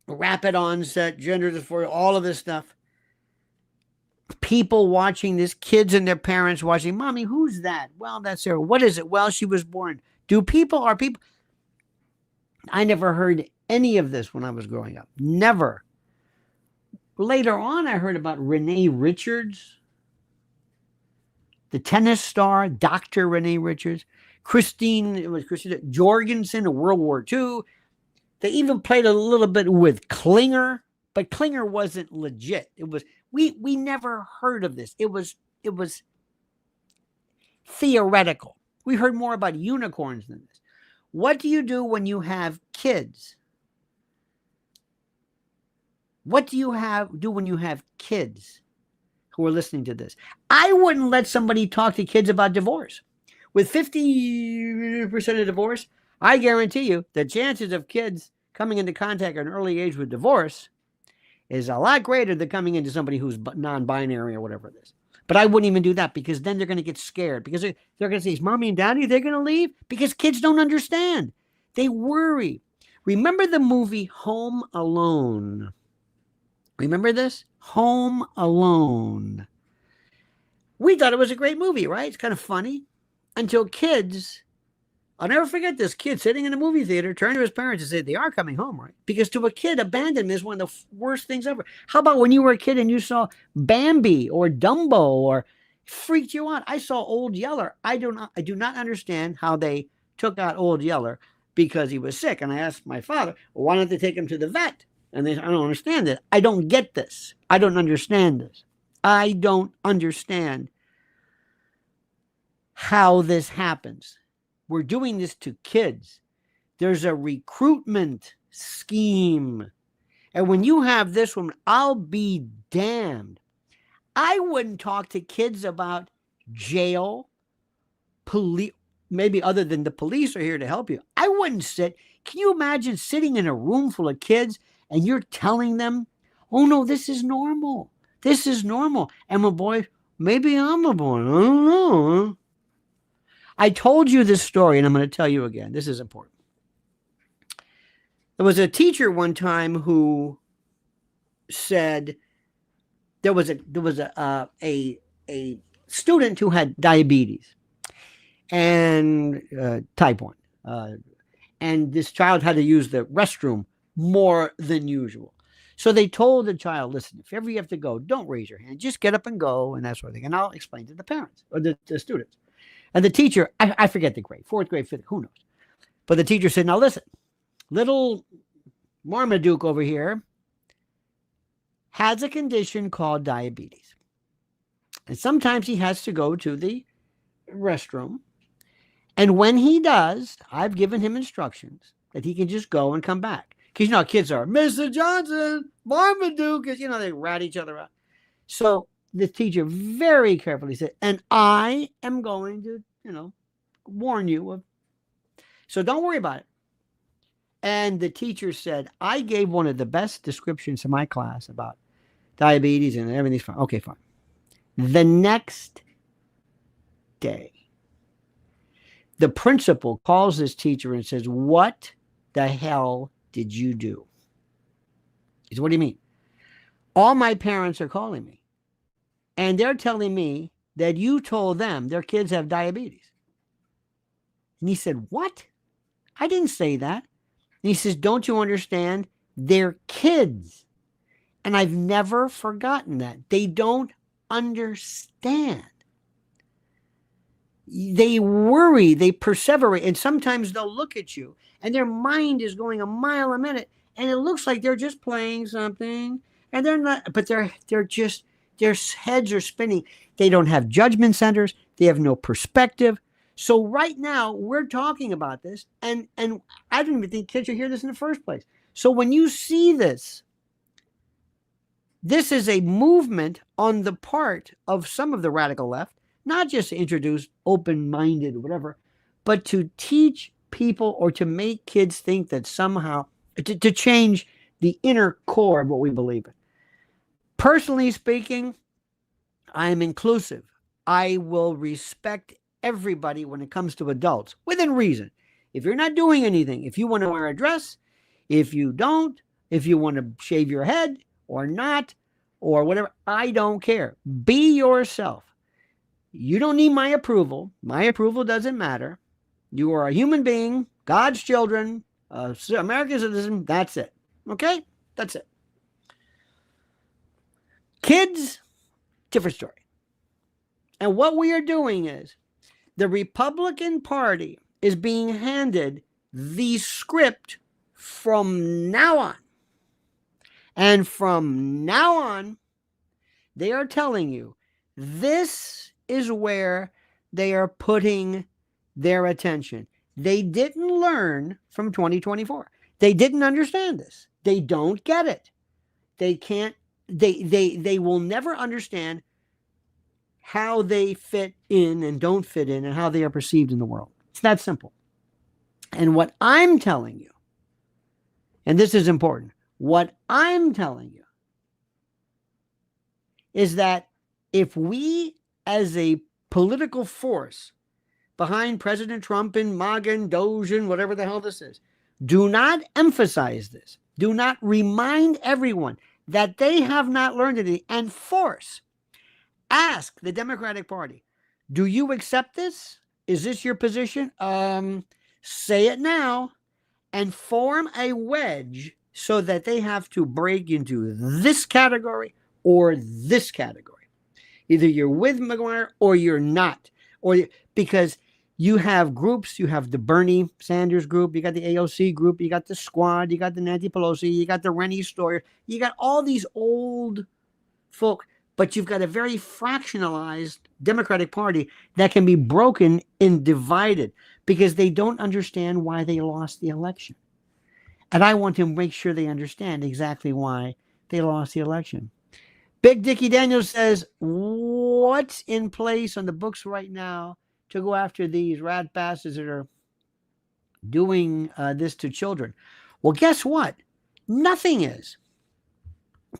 rapid onset, gender dysphoria, all of this stuff, people watching this, kids and their parents watching, "Mommy, who's that?" "Well, that's her." "What is it?" "Well, she was born." Are people? I never heard any of this when I was growing up. Never. Later on, I heard about Renee Richards, the tennis star, Dr. Renee Richards, Christina Jorgensen in World War II. They even played a little bit with Klinger, but Klinger wasn't legit. It was we never heard of this. It was theoretical. We heard more about unicorns than this. What do you do when you have kids? What do you do when you have kids who are listening to this? I wouldn't let somebody talk to kids about divorce. With 50% of divorce, I guarantee you the chances of kids coming into contact at an early age with divorce is a lot greater than coming into somebody who's non-binary or whatever it is. But I wouldn't even do that, because then they're going to get scared, because they're going to say, "Is Mommy and Daddy, they're going to leave?" Because kids don't understand. They worry. Remember the movie Home Alone? Remember this? Home Alone. We thought it was a great movie, right? It's kind of funny. Until kids, I'll never forget this kid sitting in a movie theater, turning to his parents and say, "They are coming home," right? Because to a kid, abandonment is one of the worst things ever. How about when you were a kid and you saw Bambi or Dumbo, or freaked you out? I saw Old Yeller. I do not understand how they took out Old Yeller because he was sick. And I asked my father, "Well, why don't they take him to the vet?" And they said, "I don't understand it. I don't get this. I don't understand this. I don't understand how this happens. We're doing this to kids. There's a recruitment scheme. And when you have this woman, I'll be damned. I wouldn't talk to kids about jail, police, maybe other than the police are here to help you. I wouldn't sit. Can you imagine sitting in a room full of kids and you're telling them, oh no, this is normal. This is normal. And my boy, maybe I'm a boy. I don't know. I told you this story and I'm going to tell you again. This is important. There was a teacher one time who said there was a student who had diabetes and type 1. And this child had to use the restroom more than usual. So they told the child, listen, if ever you have to go, don't raise your hand. Just get up and go and that sort of thing. And I'll explain to the parents or the students. And the teacher, I forget the grade, 4th grade, 5th, who knows. But the teacher said, now listen, little Marmaduke over here has a condition called diabetes. And sometimes he has to go to the restroom. And when he does, I've given him instructions that he can just go and come back. Because you know how kids are, Mr. Johnson, Marmaduke, is, you know, they rat each other out. So the teacher very carefully said, and I am going to, you know, warn you of, so don't worry about it. And the teacher said, I gave one of the best descriptions to my class about diabetes and everything's fine. Okay, fine. The next day, the principal calls this teacher and says, what the hell did you do? He said, what do you mean? All my parents are calling me. And they're telling me that you told them their kids have diabetes. And he said, what? I didn't say that. And he says, don't you understand? They're kids. And I've never forgotten that. They don't understand. They worry, they perseverate, and sometimes they'll look at you and their mind is going a mile a minute and it looks like they're just playing something and they're not, but they're just, their heads are spinning. They don't have judgment centers. They have no perspective. So right now we're talking about this and I didn't even think kids should hear this in the first place. So when you see this, this is a movement on the part of some of the radical left, not just to introduce open-minded or whatever, but to teach people or to make kids think that somehow, to change the inner core of what we believe in. Personally speaking, I am inclusive. I will respect everybody when it comes to adults, within reason. If you're not doing anything, if you want to wear a dress, if you don't, if you want to shave your head or not, or whatever, I don't care. Be yourself. You don't need my approval. My approval doesn't matter. You are a human being, God's children, American citizen. That's it. Okay? That's it. Kids, different story. And what we are doing is the Republican Party is being handed the script from now on. And from now on, they are telling you this is where they are putting their attention. They didn't learn from 2024. They didn't understand this. They don't get it. They can't, they will never understand how they fit in and don't fit in and how they are perceived in the world. It's that simple. And what I'm telling you, and this is important, what I'm telling you is that if we as a political force behind President Trump and MAGA and Doge and whatever the hell this is, do not emphasize this, do not remind everyone that they have not learned anything and force, ask the Democratic Party, do you accept this? Is this your position? Say it now and form a wedge so that they have to break into this category or this category. Either you're with McGuire or you're not. Or because you have groups, you have the Bernie Sanders group, you got the AOC group, you got the Squad, you got the Nancy Pelosi, you got the Rennie Stoyer, you got all these old folk, but you've got a very fractionalized Democratic Party that can be broken and divided because they don't understand why they lost the election. And I want to make sure they understand exactly why they lost the election. Big Dickie Daniels says, what's in place on the books right now to go after these rat bastards that are doing this to children? Well, guess what? Nothing is.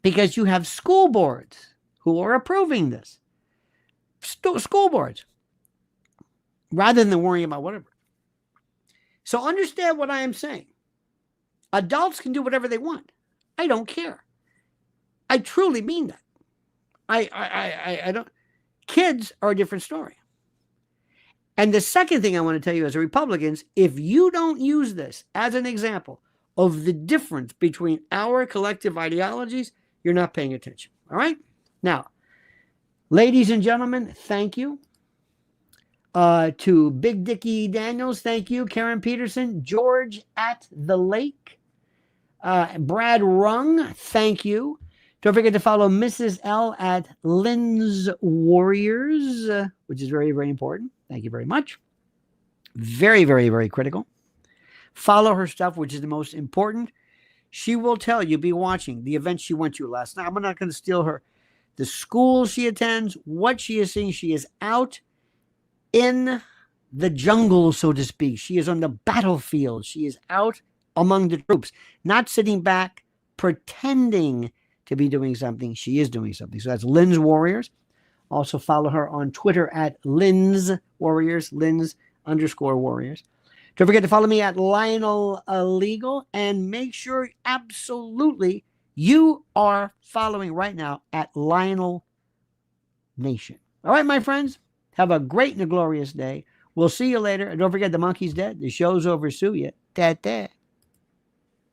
Because you have school boards who are approving this. School boards. Rather than worrying about whatever. So understand what I am saying. Adults can do whatever they want. I don't care. I truly mean that. I don't. Kids are a different story. And the second thing I want to tell you as a Republicans, if you don't use this as an example of the difference between our collective ideologies, you're not paying attention. All right? Now, ladies and gentlemen, thank you. To Big Dickie Daniels, thank you. Karen Peterson, George at the Lake, Brad Rung, thank you. Don't forget to follow Mrs. L at Lynn's Warriors, which is very, very important. Thank you very much. Very, very, very critical. Follow her stuff, which is the most important. She will tell you, be watching the event she went to last night. I'm not going to steal her. The school she attends, what she is seeing. She is out in the jungle, so to speak. She is on the battlefield. She is out among the troops, not sitting back, pretending to be doing something. She is doing something. So that's Lynn's Warriors. Also follow her on Twitter at Lynn's Warriors, Lynn's_Warriors. Don't forget to follow me at Lionel Legal, and make sure absolutely you are following right now at Lionel Nation. All right, my friends, have a great and a glorious day. We'll see you later. And don't forget, the monkey's dead. The show's over. Sue ya.